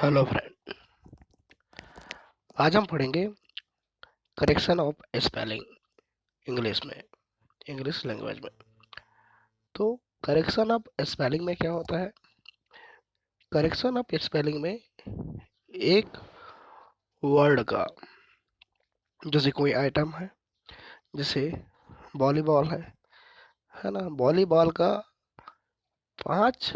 Hello friend. आज हम पढ़ेंगे करेक्शन ऑफ स्पेलिंग इंग्लिश में, इंग्लिश लैंग्वेज में। तो करेक्शन ऑफ स्पेलिंग में क्या होता है? करेक्शन ऑफ स्पेलिंग में एक वर्ड का, जैसे कोई आइटम है, जैसे वॉलीबॉल है ना, वॉलीबॉल का 5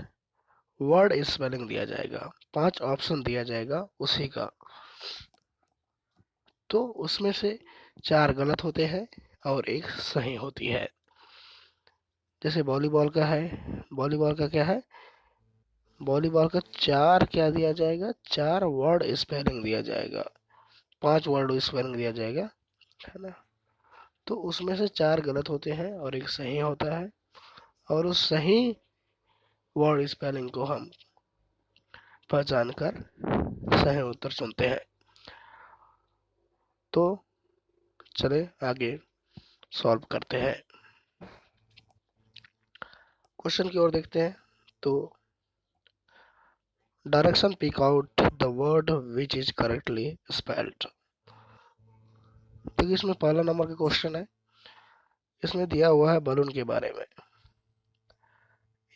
वर्ड स्पेलिंग दिया जाएगा, 5 ऑप्शन दिया जाएगा उसी का। तो उसमें से 4 गलत होते हैं और एक सही होती है। जैसे वॉलीबॉल का है, वॉलीबॉल का क्या है, वॉलीबॉल का 4 क्या दिया जाएगा, 4 वर्ड स्पेलिंग दिया जाएगा, 5 वर्ड स्पेलिंग दिया जाएगा, है ना। तो उसमें से 4 गलत होते हैं और एक सही होता है, और उस सही वर्ड स्पेलिंग को हम पहचान कर सही उत्तर चुनते हैं। तो चले आगे सॉल्व करते हैं, क्वेश्चन की ओर देखते हैं। तो direction pick out the word which is correctly spelled. तो इसमें पहला नंबर का क्वेश्चन है, इसमें दिया हुआ है बलून के बारे में,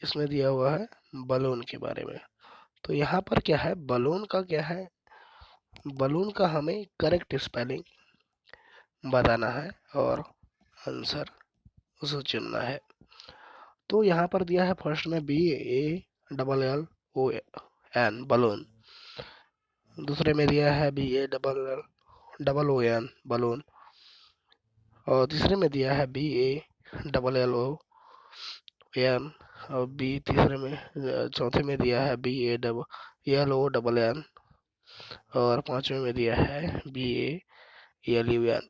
इसमें दिया हुआ है बलून के बारे में। तो यहाँ पर क्या है, बलून का क्या है, बलून का हमें करेक्ट स्पेलिंग बताना है और आंसर उसे चुनना है। तो यहाँ पर दिया है फर्स्ट में BALLON बलून, दूसरे में दिया है BALLON बलून, और तीसरे में दिया है BALLON, और तीसरे में, चौथे में दिया है BALLONN, और पांचवे में दिया है BALLUN।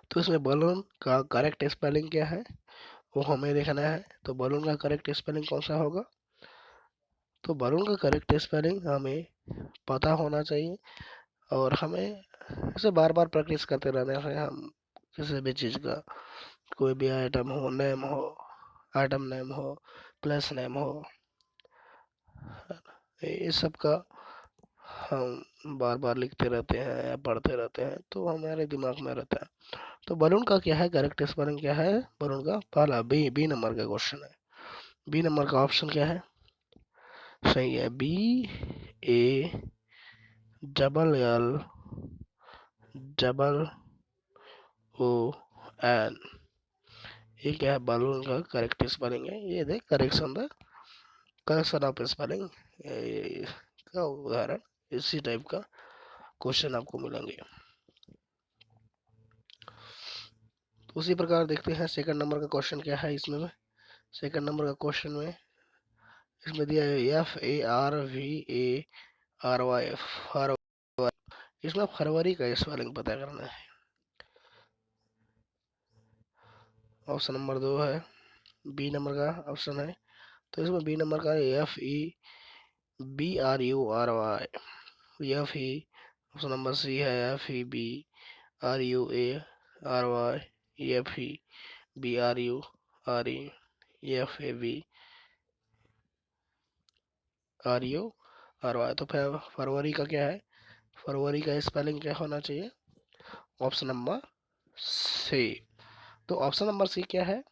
तो इसमें बलून का करेक्ट स्पेलिंग क्या है वो हमें देखना है। तो बलून का करेक्ट स्पेलिंग कौन सा होगा? तो बलून का करेक्ट स्पेलिंग हमें पता होना चाहिए, और हमें इसे बार बार प्रैक्टिस करते रहने से हम किसी भी चीज़ का, कोई भी आइटम हो, नेम हो, आइटम नेम हो, प्लेस नेम हो, ये सब का हम बार बार लिखते रहते हैं या पढ़ते रहते हैं तो हमारे दिमाग में रहता है। तो बलून का क्या है, करेक्ट स्पेलिंग क्या है बलून का? पहला बी नंबर का क्वेश्चन है। बी नंबर का ऑप्शन क्या है? सही है, BALL ओ एन, ये क्या है, बलून का करेक्ट स्पेलिंग है। ये देख, करेक्शन ऑफ स्पेलिंग का उदाहरण, इसी टाइप का क्वेश्चन आपको मिलेंगे। तो उसी प्रकार देखते हैं सेकंड नंबर का क्वेश्चन क्या है। इसमें सेकंड नंबर का क्वेश्चन में इसमें दिया है FARVARY, फरवरी। इसमें फरवरी का स्पेलिंग पता करना है। ऑप्शन नंबर 2 है, बी नंबर का ऑप्शन है। तो इसमें बी नंबर का FEBRURY, ऑप्शन नंबर सी है FEBRUARY, FEBRURY। तो फरवरी का क्या है, फरवरी का स्पेलिंग क्या होना चाहिए? Option number C. तो ऑप्शन नंबर सी क्या है?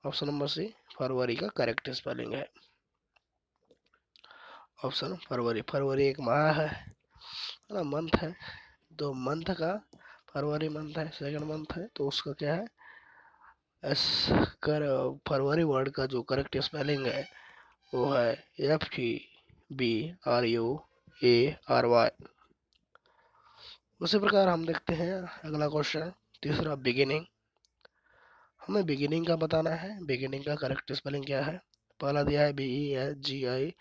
ऑप्शन नंबर सी फरवरी का करेक्ट स्पेलिंग है। ऑप्शन फरवरी, फरवरी एक माह है ना, मंथ है। तो मंथ का, फरवरी मंथ है, सेकंड मंथ है, तो उसका क्या है, एस कर फरवरी वर्ड का जो करेक्ट स्पेलिंग है वो है FEBRUARY। उसी प्रकार हम देखते हैं अगला क्वेश्चन, तीसरा बिगिनिंग। हमें बिगिनिंग का बताना है, बिगिनिंग का करेक्ट स्पेलिंग क्या है? पहला दिया है BEGINNING।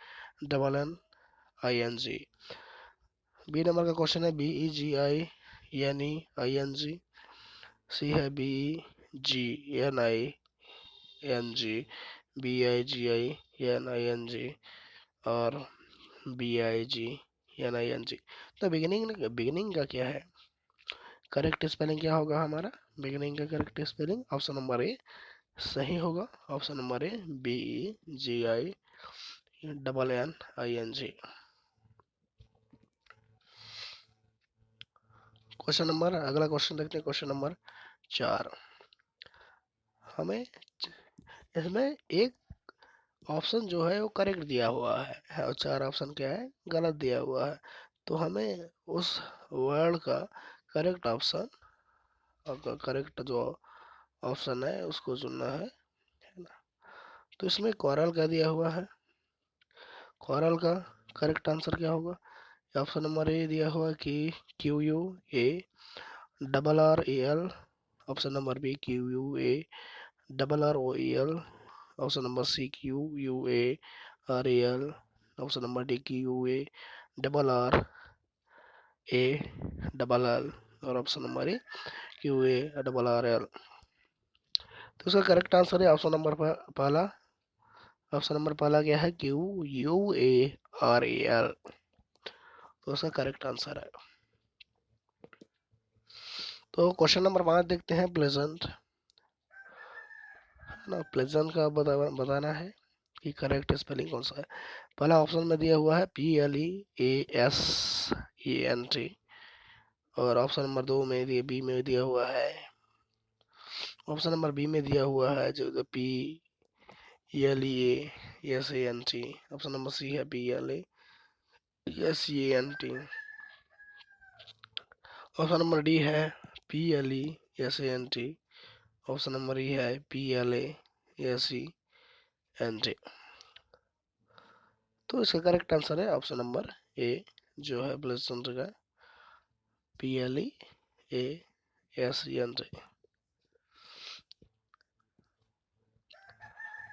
बी नंबर का क्वेश्चन है BEGINEING। सी है BEGNING, BIGINING, और BIGNING। तो बिगिनिंग का क्या है, करेक्ट स्पेलिंग क्या होगा हमारा? बिगिनिंग का करेक्ट स्पेलिंग ऑप्शन नंबर ए सही होगा। ऑप्शन नंबर ए BEGINING। NNING। अगला क्वेश्चन देखते हैं, क्वेश्चन नंबर 4। हमें इसमें एक ऑप्शन जो है वो करेक्ट दिया हुआ है और 4 ऑप्शन क्या है, गलत दिया हुआ है। तो हमें उस वर्ड का करेक्ट ऑप्शन, करेक्ट जो ऑप्शन है उसको चुनना है ना। तो इसमें कोरल का दिया हुआ है, कोरल का करेक्ट आंसर क्या होगा? ऑप्शन नंबर ए दिया हुआ कि QUARREL। Option number B QUARROEL। Option number C QUAREL। Option number D QUARRALL। और ऑप्शन नंबर ए QUARRL। तो इसका करेक्ट आंसर है ऑप्शन नंबर पहला। ऑप्शन नंबर पहला क्या है? QUARRAL। तो उसका करेक्ट आंसर है। तो क्वेश्चन नंबर 5 देखते हैं, प्लेजेंट ना। प्लेजेंट का बताना है कि करेक्ट स्पेलिंग कौन सा है। पहला ऑप्शन में दिया हुआ है PLEASENT। और ऑप्शन नंबर 2 में बी में दिया हुआ है, ऑप्शन नंबर बी में दिया हुआ है जो PLEASENT। ऑप्शन नंबर सी है PLESENT। ऑप्शन नंबर डी है PLESENT। ऑप्शन नंबर ई है PLASENT। तो इसका करेक्ट आंसर है ऑप्शन नंबर ए, जो है प्लेसेंट का PLEASENT।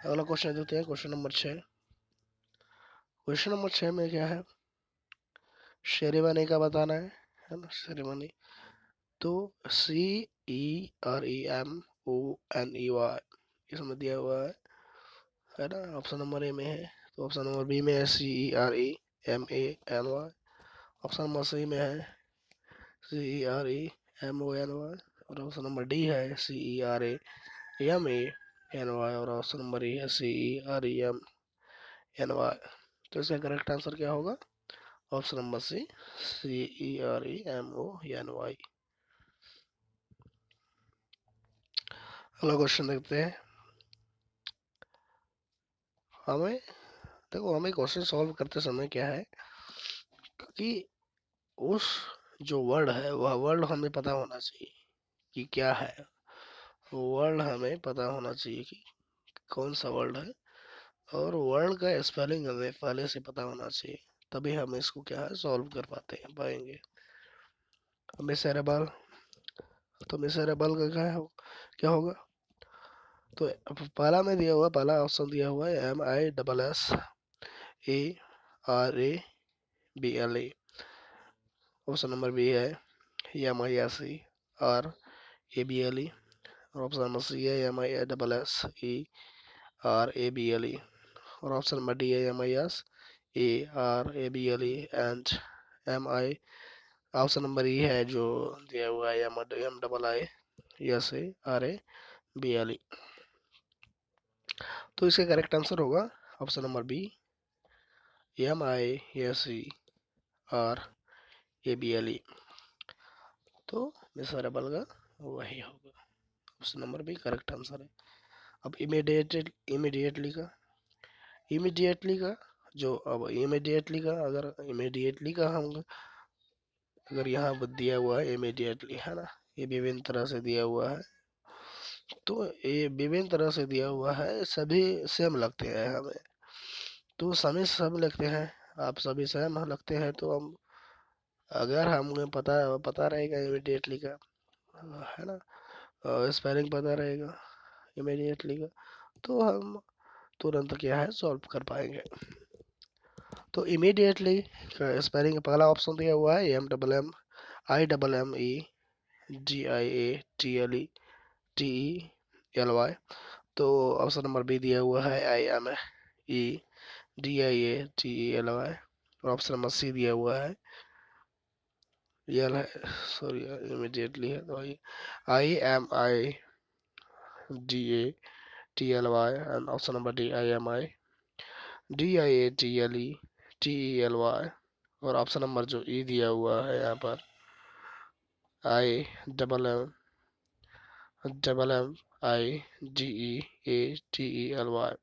अगला क्वेश्चन देखते हैं, क्वेश्चन नंबर 6। क्वेश्चन नंबर 6 में क्या है? सेरेमनी का बताना है ना, सेरेमनी। तो CEREMONEY इसमें दिया हुआ है ना। ऑप्शन नंबर ए में है। तो ऑप्शन नंबर बी में है CEREMANY। ऑप्शन नंबर सी में है CEREMONY। और ऑप्शन नंबर डी है CEREMANY। और ऑप्शन नंबर ई है CEREMNY। तो इसका करेक्ट आंसर क्या होगा? Option number C CEREMONY। अगला क्वेश्चन देखते हैं। हमें देखो, हमें क्वेश्चन सॉल्व करते समय क्या है कि उस जो वर्ड है वह वर्ड हमें पता होना चाहिए कि क्या है। वर्ड हमें पता होना चाहिए कि कौन सा वर्ड है, और वर्ड का स्पेलिंग हमें पहले से पता होना चाहिए, तभी हम इसको क्या है सॉल्व कर पाएंगे। मिसेरेबल। तो मिसेरेबल का क्या होगा? तो पहला में दिया हुआ, पहला ऑप्शन दिया हुआ है MISSARABLE। ऑप्शन नंबर बी है MISERABLE। और ऑप्शन नंबर सी है MISSERABLE। और ऑप्शन नंबर डी है MISERABLE and MI। Option number E है जो दिया हुआ है MISSERABLE। तो इसका करेक्ट आंसर होगा ऑप्शन नंबर बी MISERABLE। तो मिसरेबल का वही होगा, option number B correct answer है। अब इमीडिएटली का जो, अब इमीडिएटली का हम अगर यहाँ पर दिया हुआ है इमीडिएटली है ना, ये विभिन्न तरह से दिया हुआ है। तो ये विभिन्न तरह से दिया हुआ है, सभी सेम लगते हैं हमें, तो सभी सब लगते हैं। आप सभी सेम लगते हैं तो हम, अगर हमें पता रहेगा इमीडिएटली का है ना, स्पेलिंग पता रहेगा इमीडिएटली का, तो हम तुरंत क्या है सॉल्व कर पाएंगे। तो इमीडिएटली का स्पेलिंग पहला ऑप्शन दिया हुआ है MMMIMMEGIATLETELY। तो ऑप्शन नंबर बी दिया हुआ है IMEDIATELY। और ऑप्शन नंबर सी दिया हुआ है सॉरी इमीडिएटली है तो IMIDATLY। And option number D IMI। DIATLETELY। और ऑप्शन नंबर जो ई दिया हुआ है यहाँ पर IMMIGEATELY।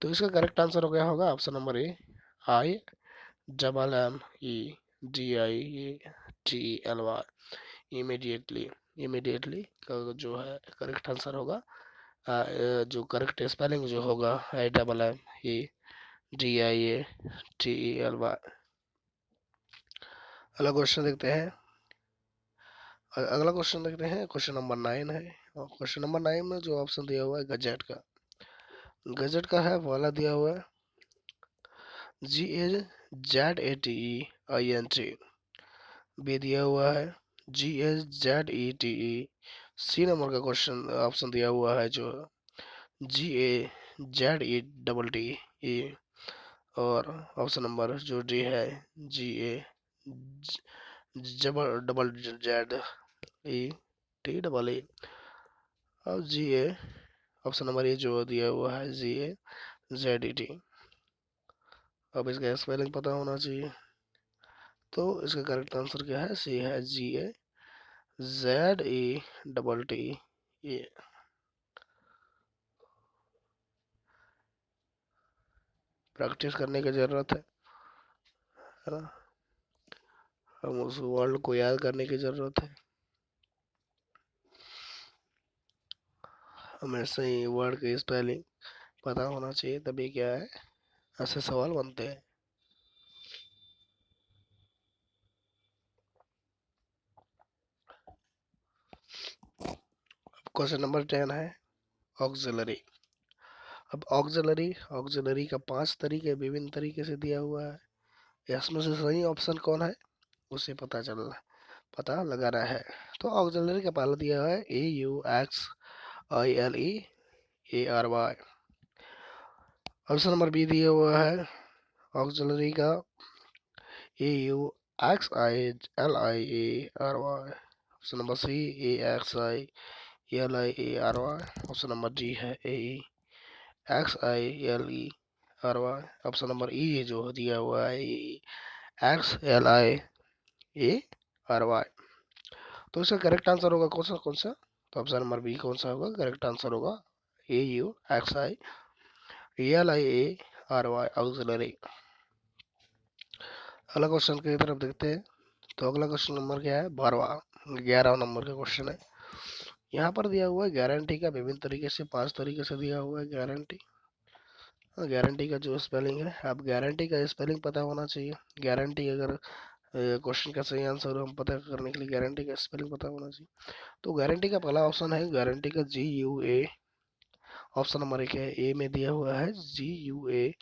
तो इसका करेक्ट आंसर हो गया होगा ऑप्शन नंबर ए, IMMEGEATELY। इमीडिएटली। इमीडिएटली का जो है करेक्ट आंसर होगा। जो करेक्ट स्पेलिंग जो होगा IMMEGEATELY। अगला क्वेश्चन देखते हैं। अगला क्वेश्चन देखते हैं, क्वेश्चन नंबर 9 है। और क्वेश्चन नंबर 9 में जो ऑप्शन दिया हुआ है गजेट का, गजेट का है पहला दिया हुआ है GAZETEINT। बी दिया हुआ है GAZETE। सी नंबर का क्वेश्चन ऑप्शन दिया हुआ है जो GAZETE। और ऑप्शन नंबर जो डी है GA जबर डबल ZETEE। और GA ऑप्शन नंबर ए जो दिया हुआ है GAZET। अब इसका स्पेलिंग पता होना चाहिए। तो इसका करेक्ट आंसर क्या है, सी है GAZETE। प्रैक्टिस करने की जरूरत है ना। हम उस वर्ड को याद करने की जरूरत है। हमें सही वर्ड की स्पेलिंग पता होना चाहिए, तभी क्या है ऐसे सवाल बनते हैं। क्वेश्चन नंबर 10 है ऑक्सिलरी। अब ऑक्सिलरी, ऑक्सिलरी का 5 तरीके विभिन्न तरीके से दिया हुआ है। इसमें से सही ऑप्शन कौन है उसे पता लगाना है। तो ऑक्सिलरी का पहला दिया है AUXILEARY। ऑप्शन नंबर बी दिया हुआ है ऑक्सिलरी का AUXILIARY। Option number C AXILIARY। Option number D है AEXILERY। ऑप्शन नंबर ई जो दिया हुआ है AXLIARY। तो इसका करेक्ट आंसर होगा कौन सा। तो ऑप्शन नंबर बी कौन सा होगा, करेक्ट आंसर होगा AUXILIARY ऑक्सिलरी। अगला क्वेश्चन की तरफ देखते हैं। तो अगला क्वेश्चन नंबर क्या है, 11वां नंबर का क्वेश्चन है। यहाँ पर दिया हुआ है गारंटी का विभिन्न तरीके से 5 तरीके से दिया हुआ है गारंटी। गारंटी का जो स्पेलिंग है, आप गारंटी का स्पेलिंग पता होना चाहिए। गारंटी अगर क्वेश्चन का सही आंसर हम पता करने के लिए गारंटी का स्पेलिंग पता होना चाहिए। तो गारंटी का पहला ऑप्शन है गारंटी का GUA। ऑप्शन नंबर 1 है ए में दिया हुआ है GUARANTT।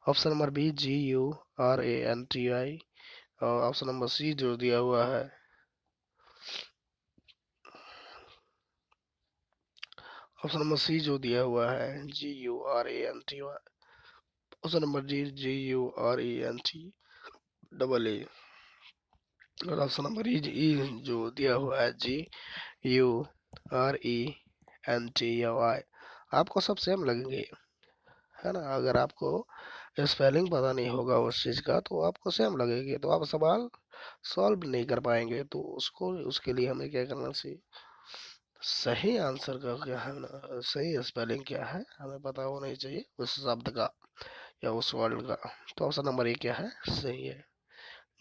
Option number B GURANTI। और ऑप्शन नंबर सी जो दिया हुआ है ऑप्शन नंबर सी जो दिया हुआ है GURANTY। Option number D GURENTEE। और ऑप्शन नंबर ई जो दिया हुआ है GURENTY। आपको सब सेम लगेंगे, है ना। अगर आपको स्पेलिंग पता नहीं होगा उस चीज़ का तो आपको सेम लगेगी, तो आप सवाल सॉल्व नहीं कर पाएंगे। तो उसके लिए हमें क्या करना चाहिए, सही आंसर का क्या है ना, सही स्पेलिंग क्या है हमें पता होना ही चाहिए उस शब्द का या उस वर्ड का। तो ऑप्शन नंबर ए क्या है, सही है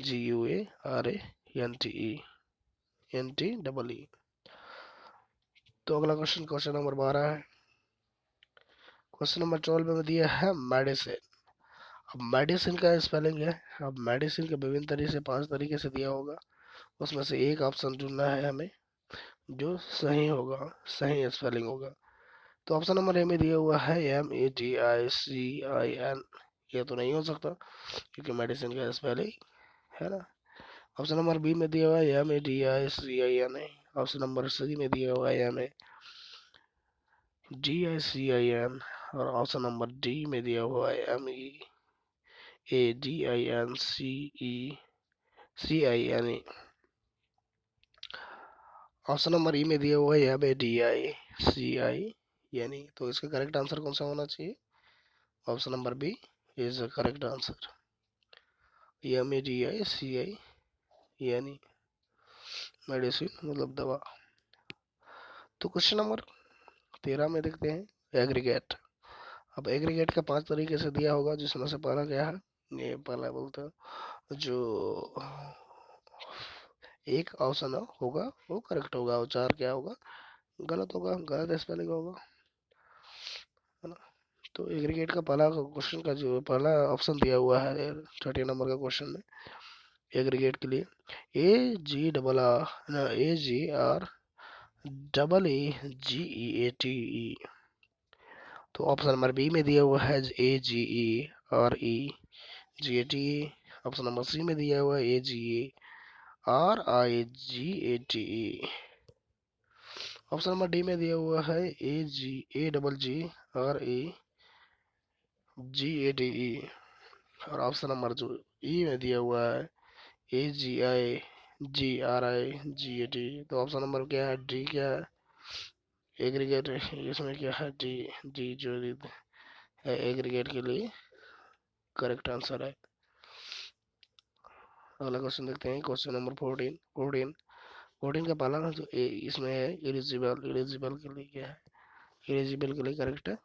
GUARANTEE। तो अगला क्वेश्चन नंबर 12 है। क्वेश्चन नंबर 12 में दिया है मेडिसिन। अब मेडिसिन का स्पेलिंग है। अब मेडिसिन के विभिन्न तरीके से 5 तरीके से दिया होगा, उसमें से एक ऑप्शन चुनना है हमें जो सही होगा, सही स्पेलिंग होगा। तो ऑप्शन नंबर ए में दिया हुआ है MEDICIN। ये तो नहीं हो सकता क्योंकि मेडिसिन का स्पेलिंग है ना। ऑप्शन नंबर बी में दिया हुआ है MEDICIN। ऑप्शन नंबर सी में दिया हुआ है MEDICIN। और ऑप्शन नंबर डी में दिया हुआ है MEADINCECIN। ऑप्शन नंबर ई में दिया हुआ है MEDICIEN। यानी। तो इसका करेक्ट आंसर कौन सा होना चाहिए? Option number B is the correct answer. MEDICI यानी मेडिसिन मतलब दवा। तो क्वेश्चन नंबर 13 में देखते हैं एग्रीगेट। अब एग्रीगेट का 5 तरीके से दिया होगा, जिसमें से पहला क्या है, ये पहला बोलते हैं जो एक ऑप्शन होगा वो करेक्ट होगा और 4 क्या होगा, गलत होगा, गलत स्पेलिंग होगा, है ना। तो एग्रीगेट का पहला क्वेश्चन का जो पहला ऑप्शन दिया हुआ है 30 नंबर का क्वेश्चन में एग्रीगेट के लिए, AGREE GEATE। तो ऑप्शन नंबर बी में दिया हुआ है AGEREGATE। ऑप्शन नंबर सी में दिया हुआ है AGARIGATE। ऑप्शन नंबर डी में दिया हुआ है AGAGGREGATE। और ऑप्शन नंबर जो ई में दिया हुआ है AGIGRIGATE। तो ऑप्शन नंबर क्या है, डी क्या है, एग्रीगेट। इसमें क्या है, डी। डी जो है एग्रीगेट के लिए करेक्ट आंसर है। अगला क्वेश्चन देखते हैं, क्वेश्चन नंबर 14 का पहला जो इसमें है एलिजिबल। एलिजिबल के लिए क्या है, एलिजिबल के लिए करेक्ट है,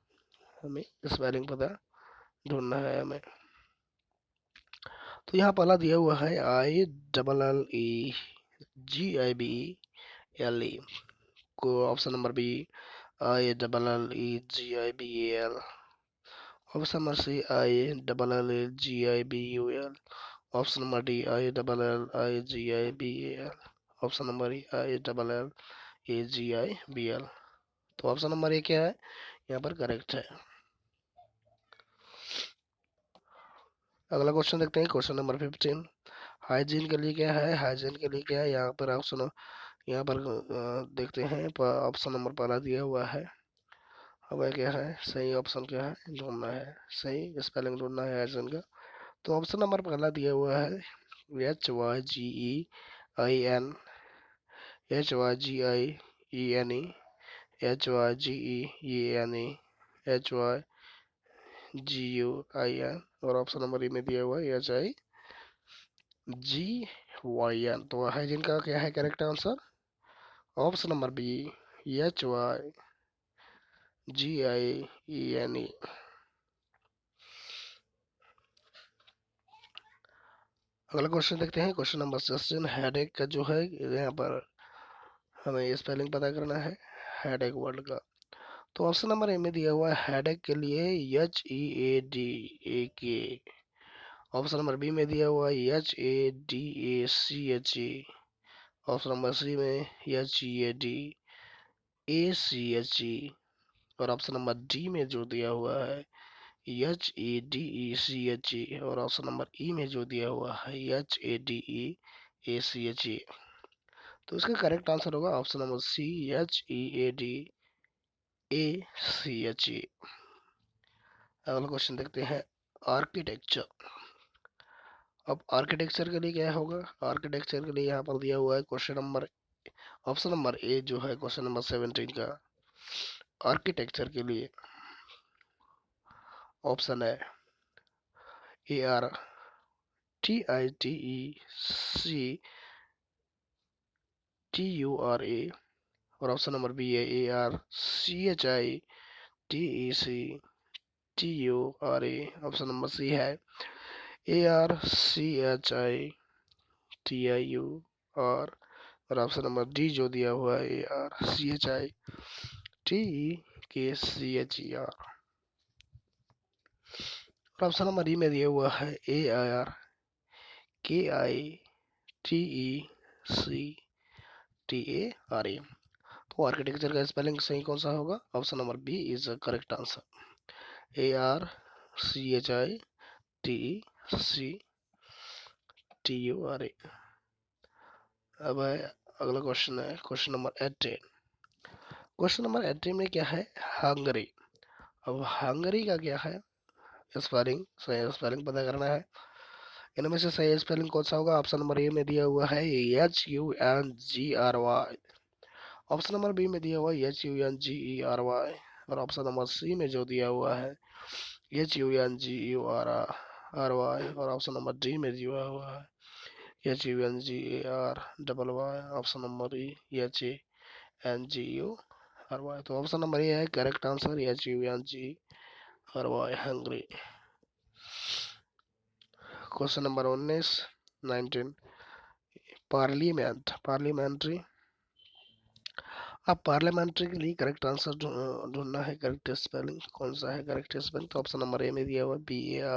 हमें स्पेलिंग पता ढूंढना है हमें। तो यहाँ पहला दिया हुआ है IEEGIBELE को। Option number B IEEEGIBAL। Option number C IEEEGIBUL। Option number D IEEEIGIBAL। Option number E IEEEAGIBL। तो ऑप्शन नंबर ए क्या है, यहाँ पर करेक्ट है। अगला क्वेश्चन देखते हैं, क्वेश्चन नंबर 15। हाइजीन के लिए क्या है, हाइजीन के लिए क्या है, यहाँ पर ऑप्शन, यहाँ पर देखते हैं ऑप्शन नंबर पहला दिया हुआ है। अब क्या है, सही ऑप्शन क्या है ढूंढना है, सही स्पेलिंग ढूंढना है हाइजीन का। तो ऑप्शन नंबर पहला दिया हुआ है HYGEIN, HYGIENE, HYGEENE, HYGUIN। और ऑप्शन नंबर ई में दिया हुआ है HIGYN। तो हाइजीन का क्या है correct answer, option number B HYGIENE। अगला क्वेश्चन देखते हैं, क्वेश्चन नंबर 16। हेडेक का जो है यहाँ पर हमें स्पेलिंग पता करना है हेडेक वर्ड का। तो ऑप्शन नंबर ए में दिया हुआ है हेडेक के लिए HEADAK। ऑप्शन नंबर बी में दिया हुआ है HADACHE। ऑप्शन नंबर सी में HEADACHE। और ऑप्शन नंबर डी में जो दिया हुआ है HADECHE। और ऑप्शन नंबर ई में जो दिया हुआ है HADEACHE। तो इसका करेक्ट आंसर होगा ऑप्शन नंबर सी HEADACHE। अगला क्वेश्चन देखते हैं, आर्किटेक्चर। अब आर्किटेक्चर के लिए क्या होगा, आर्किटेक्चर के लिए यहाँ पर दिया हुआ है क्वेश्चन नंबर, ऑप्शन नंबर ए जो है क्वेश्चन नंबर 17 का आर्किटेक्चर के लिए ऑप्शन है ARTITECTURA। और ऑप्शन नंबर बी है ARCHITECTURA। ऑप्शन नंबर सी है ARCHITIUR। और ऑप्शन नंबर डी जो दिया हुआ है ARCHITEKCHER। और ऑप्शन नंबर डी में दिया हुआ है ARKITECTARA। तो आर्किटेक्चर का स्पेलिंग सही कौन सा होगा, option number B is correct answer, ARCHITECTURA। अब है अगला क्वेश्चन है क्वेश्चन नंबर 18। क्वेश्चन नंबर 18 में क्या है, हंगरी। अब हंगरी का क्या है स्पेलिंग, सही स्पेलिंग पता करना है। इनमें से सही स्पेलिंग कौन सा होगा, ऑप्शन नंबर ए में दिया हुआ है HUNGRY। ऑप्शन नंबर बी में दिया हुआ है HUNGERY। और ऑप्शन नंबर सी में जो दिया हुआ है HUNGURRY, और ऑप्शन नंबर डी में दिया हुआ है HUNGARYY, ऑप्शन नंबर HANGURY। तो ऑप्शन नंबर ए है correct answer, HUNGRY, hungry. Question number 19 parliamentary. अब पार्लियामेंट्री के लिए करेक्ट आंसर ढूंढना है, करेक्ट स्पेलिंग कौन सा है करेक्ट स्पेलिंग। तो ऑप्शन नंबर ए में दिया हुआ BARLIAMANTRY।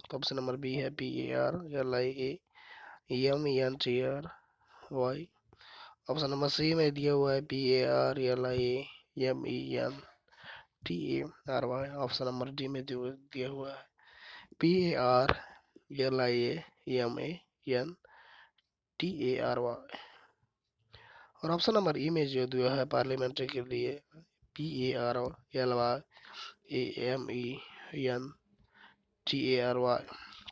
तो ऑप्शन नंबर बी है BARLIAMENTRY। ऑप्शन नंबर सी में दिया हुआ है BARLIAMENTARY। ऑप्शन नंबर डी में दिया हुआ है PARLIAMANTARY। और ऑप्शन नंबर ई में जो दिया है पार्लियामेंट्री के लिए PARLIAMENTARY।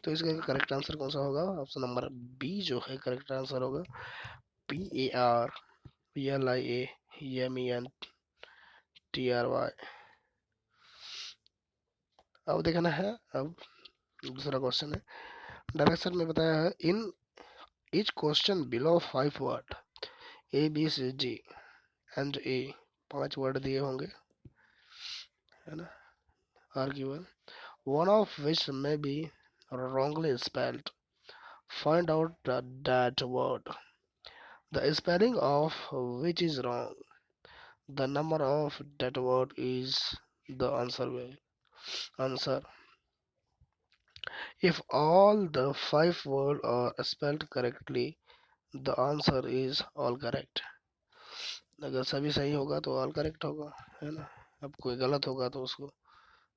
तो इसका करेक्ट आंसर कौन सा होगा? ऑप्शन नंबर बी जो है करेक्ट आंसर होगा PARLIAMENTARY। अब देखना है, अब दूसरा क्वेश्चन है। डायरेक्शन में बताया है in each question below 5 word ABCD and A, 5 word दिए होंगे, है ना, are given, one of which may be wrongly spelled, find out that word, the spelling of which is wrong, the number of that word is the answer. If all the 5 words are spelled correctly, the answer is all correct. अगर सभी सही होगा तो all correct होगा, है ना। अब कोई गलत होगा तो उसको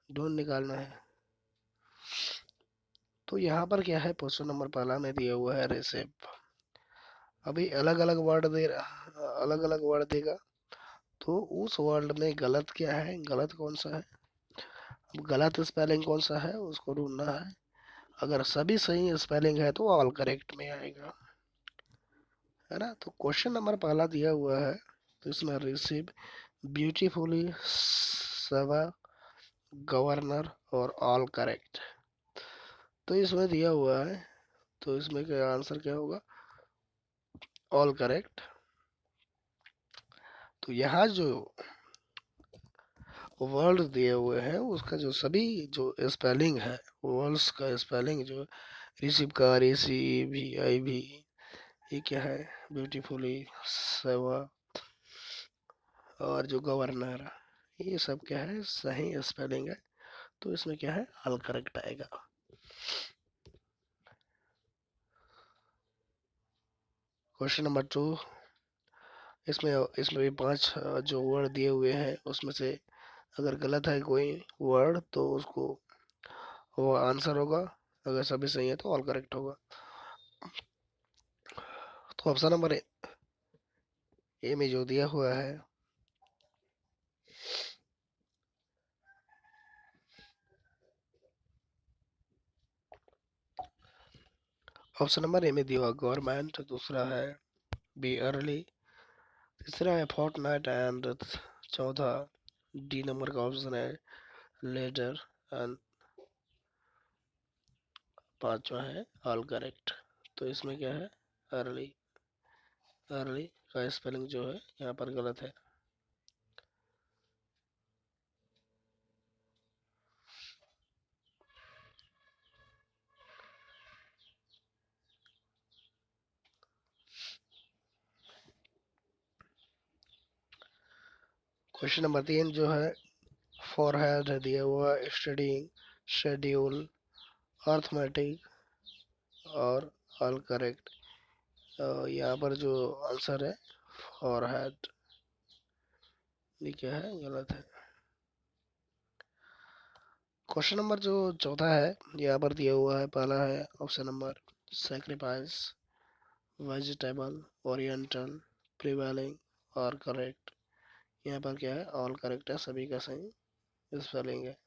ढूंढ निकालना है। तो यहाँ पर क्या है, क्वेश्चन नंबर पहला में दिया हुआ है रेसिप। अभी अलग अलग वर्ड देगा, तो उस वर्ड में गलत क्या है, गलत कौन सा है, अब गलत स्पेलिंग कौन सा है उसको ढूंढना है। अगर सभी सही स्पेलिंग है तो ऑल करेक्ट में आएगा, है ना। तो क्वेश्चन नंबर पहला दिया हुआ है, तो इसमें रिसीव ब्यूटीफुली, सवा, गवर्नर और ऑल करेक्ट। तो इसमें दिया हुआ है, तो इसमें क्या आंसर क्या होगा, ऑल करेक्ट। तो यहाँ जो वर्ड दिए हुए हैं उसका जो सभी जो स्पेलिंग है, वर्ड्स का स्पेलिंग जो रिसीव का RACEVIV, ये क्या है, ब्यूटीफुली, सेवा और जो गवर्नर, ये सब क्या है, सही स्पेलिंग है। तो इसमें क्या है, ऑल करेक्ट आएगा। क्वेश्चन नंबर 2, इसमें इसमें भी 5 जो वर्ड दिए हुए हैं उसमें से अगर गलत है कोई वर्ड तो उसको वो आंसर होगा, अगर सभी सही है तो ऑल करेक्ट होगा। तो ऑप्शन नंबर ए में जो दिया हुआ है, ऑप्शन नंबर ए में दिया हुआ गवर्नमेंट, दूसरा है बी अर्ली, तीसरा है फोर्टनाइट एंड चौथा डी नंबर का ऑप्शन है लेटर एंड पांचवा है ऑल करेक्ट। तो इसमें क्या है, अर्ली, अर्ली का स्पेलिंग जो है यहाँ पर गलत है। क्वेश्चन नंबर 3 जो है फॉरहेड दिया हुआ, स्टडीइंग, शेड्यूल, अर्थमेटिक और ऑल करेक्ट। यहाँ पर जो आंसर है फॉरहेड, ये क्या है, गलत है। क्वेश्चन नंबर जो चौथा है यहाँ पर दिया हुआ है, पहला है option number sacrifice, vegetable, oriental, prevailing और करेक्ट। यहाँ पर क्या है, ऑल करेक्ट है, सभी का सही स्पेलिंग है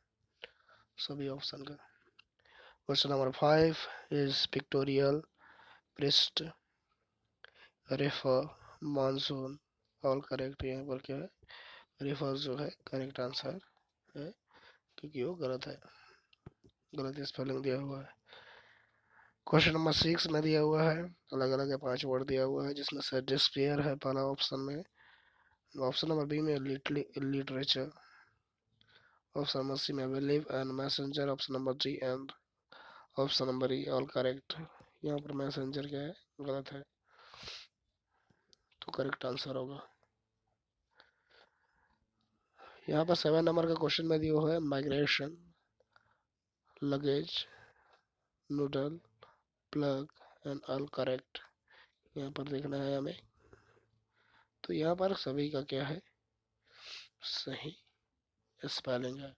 सभी ऑप्शन का। Question number 5 is pictorial, priest, refer, monsoon, all correct. यहाँ पर क्या है, रिफर्स जो है करेक्ट आंसर है, क्योंकि वो गलत है, गलत स्पेलिंग दिया हुआ है। क्वेश्चन नंबर 6 में दिया हुआ है, अलग अलग है, 5 वर्ड दिया हुआ है, जिसमें से डिस्पेयर है पहला ऑप्शन में। ऑप्शन नंबर बी में लिटरेचर, ऑप्शन नंबर सी में believe and messenger, option number D and option number E all correct. यहाँ पर मैसेंजर क्या है, गलत है, तो करेक्ट आंसर होगा। यहाँ पर 7 नंबर का क्वेश्चन में दिया हुआ है migration, luggage, noodle, plug and all correct. यहाँ पर देखना है हमें, तो यहाँ पर सभी का क्या है, सही स्पेलिंग है।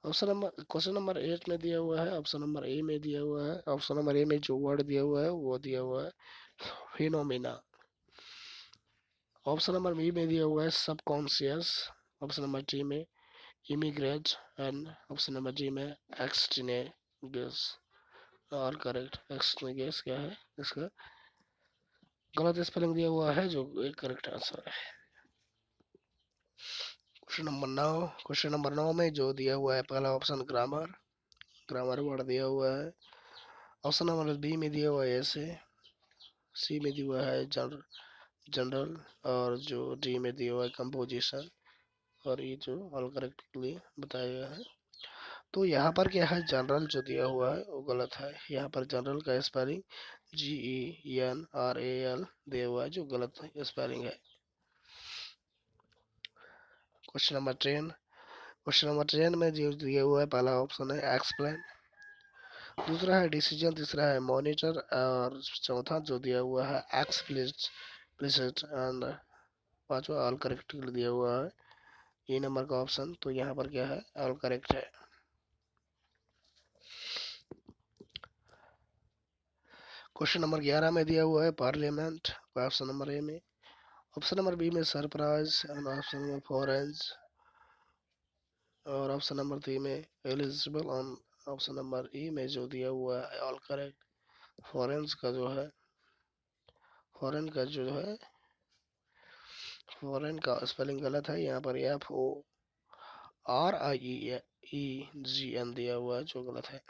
ऑप्शन नंबर क्वेश्चन नंबर 8 में दिया हुआ है, ऑप्शन नंबर ए में दिया हुआ है, ऑप्शन नंबर ए में जो वर्ड दिया हुआ है वो दिया हुआ है फिनोमिना। ऑप्शन नंबर बी में दिया हुआ है सबकॉन्शियस, ऑप्शन नंबर डी में immigrate and option number D में एक्सटीनेगस। और करेक्ट, एक्सटीनेगस क्या है, इसका गलत स्पेलिंग दिया हुआ है, जो एक करेक्ट आंसर है। क्वेश्चन नंबर 9 में जो दिया हुआ है पहला ऑप्शन ग्रामर, ग्रामर वर्ड दिया हुआ है। ऑप्शन नंबर बी में दिया हुआ है ऐसे, सी में दिया हुआ है जनरल, और जो डी में दिया हुआ है कंपोजिशन, और ये जो ऑल करेक्टली बताया गया है। तो यहाँ पर क्या है, जनरल जो दिया हुआ है वो गलत है। यहाँ पर जनरल का स्पेलिंग GENRAL दिया हुआ है, जो गलत स्पेलिंग है। क्वेश्चन नंबर 10, क्वेश्चन नंबर 10 में जो दिया हुआ है पहला ऑप्शन है एक्सप्लेन, दूसरा है डिसीजन, तीसरा है मॉनिटर, और चौथा जो दिया हुआ है एक्सप्लिसिट एंड पांचवा ऑल करेक्ट दिया हुआ है ए नंबर का ऑप्शन। तो यहाँ पर क्या है, ऑल करेक्ट है। क्वेश्चन नंबर 11 में दिया हुआ है पार्लियामेंट, ऑप्शन नंबर ए में, ऑप्शन नंबर बी में सरप्राइज एंड ऑप्शन नंबर फॉरेंस, और ऑप्शन नंबर 3 में एलिजिबल, ऑन ऑप्शन नंबर ई में जो दिया हुआ है ऑल करेक्ट। फॉरेंस का जो है, फॉरेन का जो है, फॉरेन का स्पेलिंग गलत है। यहाँ पर FORIEGN दिया हुआ है, जो गलत है।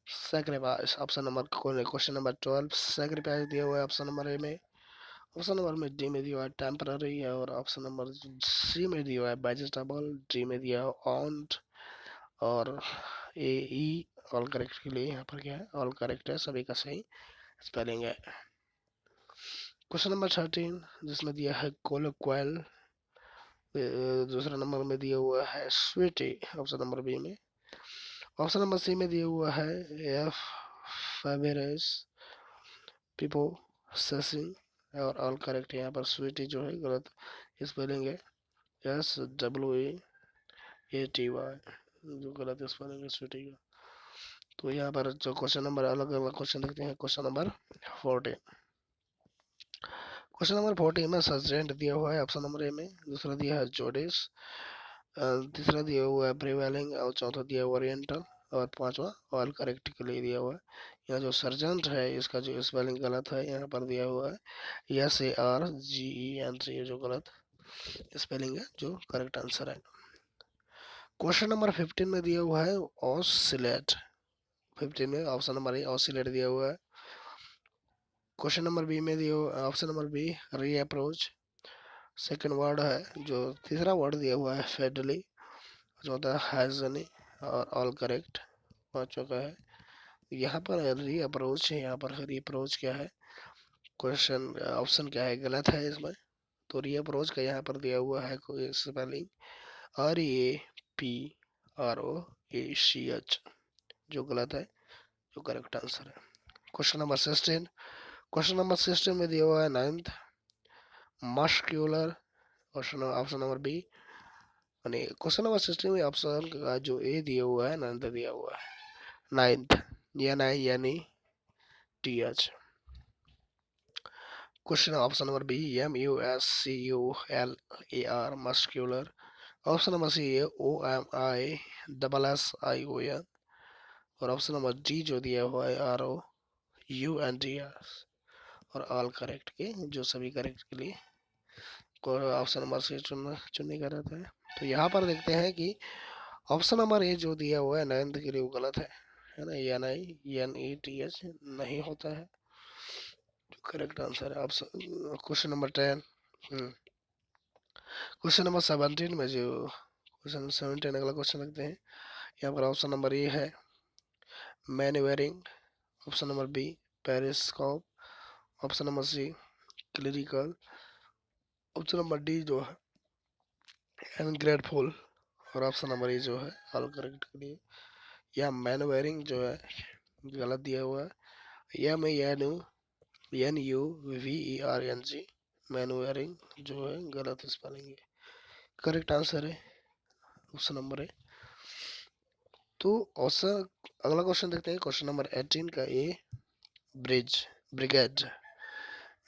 Sacrifice option number, question number 12 sacrifice दिया हुआ है ऑप्शन नंबर ए में, ऑप्शन नंबर में डी में दिया हुआ है टेम्पररी है, और ऑप्शन नंबर सी में दिया हुआ है वेजिटेबल, डी में दिया है ऑन्ट, और ए ई ऑल करेक्ट के लिए यहाँ पर क्या है, ऑल करेक्ट है, सभी का सही स्पेलिंग है। क्वेश्चन नंबर 13 जिसमें दिया है कोलोक्वल, दूसरा नंबर में दिया हुआ है स्वीटी, ऑप्शन नंबर बी में, ऑप्शन नंबर सी में दिया हुआ है एफ फेवेरेस पिपो सेसिंग, और ऑल करेक्ट। यहाँ पर स्वीटी जो है गलत स्पेलिंग है, SWEATY, जो गलत स्पेलिंग है स्वीटी का। तो यहाँ पर जो क्वेश्चन नंबर, अलग अलग क्वेश्चन देखते हैं। क्वेश्चन नंबर 14, क्वेश्चन नंबर 14 में सर्जेंट दिया हुआ है ऑप्शन नंबर ए में, दूसरा दिया है जोडिस, तीसरा दिया हुआ है प्रिवेलिंग, और चौथा दिया हुआ ओरिएंटल, और पांचवा ऑल करेक्ट के लिए दिया हुआ है। यहाँ जो सर्जेंट है इसका जो स्पेलिंग गलत है, यहाँ पर दिया हुआ है SARGENT, जो गलत स्पेलिंग है, जो करेक्ट आंसर है। क्वेश्चन नंबर 15 में दिया हुआ है ऑसिलेट, 15 में ऑप्शन नंबर ए ऑसिलेट दिया हुआ है। क्वेश्चन नंबर बी में दिया हुआ ऑप्शन नंबर बी री अप्रोच, सेकेंड वर्ड है, जो तीसरा वर्ड दिया हुआ है फेडली, चौथा हैजनी, और ऑल करेक्ट पांचवा का है। यहाँ पर री अप्रोच है, यहाँ पर री अप्रोच क्या है, क्वेश्चन ऑप्शन क्या है, गलत है इसमें। तो री अप्रोच का यहाँ पर दिया हुआ है कोई स्पेलिंग REAPROACH, जो गलत है, जो करेक्ट आंसर है। क्वेश्चन नंबर 16, क्वेश्चन नंबर 16 में दिया हुआ है ninth muscular, option number B, यानी क्वेश्चन नंबर 16 में ऑप्शन का जो ए दिया हुआ है, नाइन्थ दिया हुआ है, नाइन्थ यानी TH। Question option number B MUSCULAR muscular, option number C OMISSION, और ऑप्शन नंबर डी जो दिया हुआ है ROUNDS, और ऑल करेक्ट के, जो सभी करेक्ट के लिए ऑप्शन नंबर सी चुनने का रहता है। तो यहाँ पर देखते हैं कि ऑप्शन नंबर ए जो दिया हुआ है 9th के लिए वो गलत है ना। NINETH नहीं होता है, जो करेक्ट आंसर है option question number 10। Question number 17 में जो क्वेश्चन 17 अगला क्वेश्चन रखते हैं। यहाँ पर ऑप्शन नंबर ए है manuring, option number B periscope, option number C clerical, option number D जो है अनग्रेटफुल, और ऑप्शन नंबर ए जो है ऑल करेक्ट के लिए। यहाँ मैन्युअरिंग जो है गलत दिया हुआ है। MANUVERNG मैन्युअरिंग जो है गलत स्पेलिंग है। करेक्ट आंसर है ऑप्शन नंबर है। तो ऑप्शन अगला क्वेश्चन देखते हैं क्वेश्चन नंबर 18 का ए ब्रिगेड।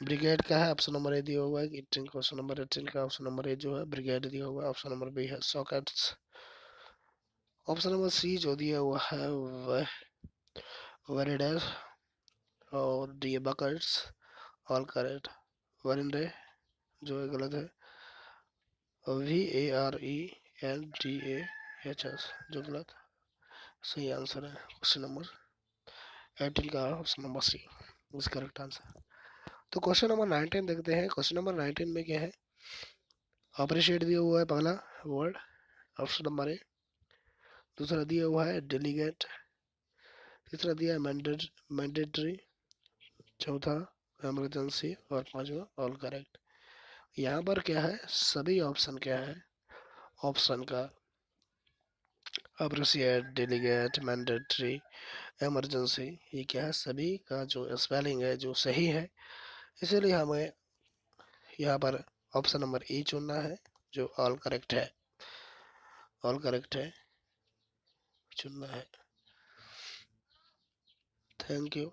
ब्रिगेड का है ऑप्शन नंबर ए दिया हुआ है। 18 क्वेश्चन नंबर 18 का ऑप्शन नंबर ए जो है ब्रिगेड दिया हुआ है। ऑप्शन नंबर बी है सॉकेट्स। ऑप्शन नंबर सी जो दिया हुआ है वह वेरिडेस, और डी बकेट्स ऑल करेक्ट। वरिंडे जो है गलत है। VARENDAHS जो गलत। सही आंसर है क्वेश्चन नंबर 18 का option number C is correct answer. तो क्वेश्चन नंबर 19 देखते हैं। क्वेश्चन नंबर 19 में क्या है, अप्रिशिएट दिया हुआ है पहला वर्ड, ऑप्शन नंबर ए। दूसरा दिया हुआ है डेलीगेट, तीसरा दिया है मैंडेटरी, चौथा इमरजेंसी, और पांचवा ऑल करेक्ट। यहाँ पर क्या है, सभी ऑप्शन क्या है ऑप्शन का, अप्रिशिएट, डेलीगेट, मैंडेटरी, इमरजेंसी, ये क्या है सभी का जो स्पेलिंग है जो सही है। इसीलिए हमें यहाँ पर ऑप्शन नंबर ए चुनना है जो ऑल करेक्ट है। ऑल करेक्ट है चुनना है। Thank you.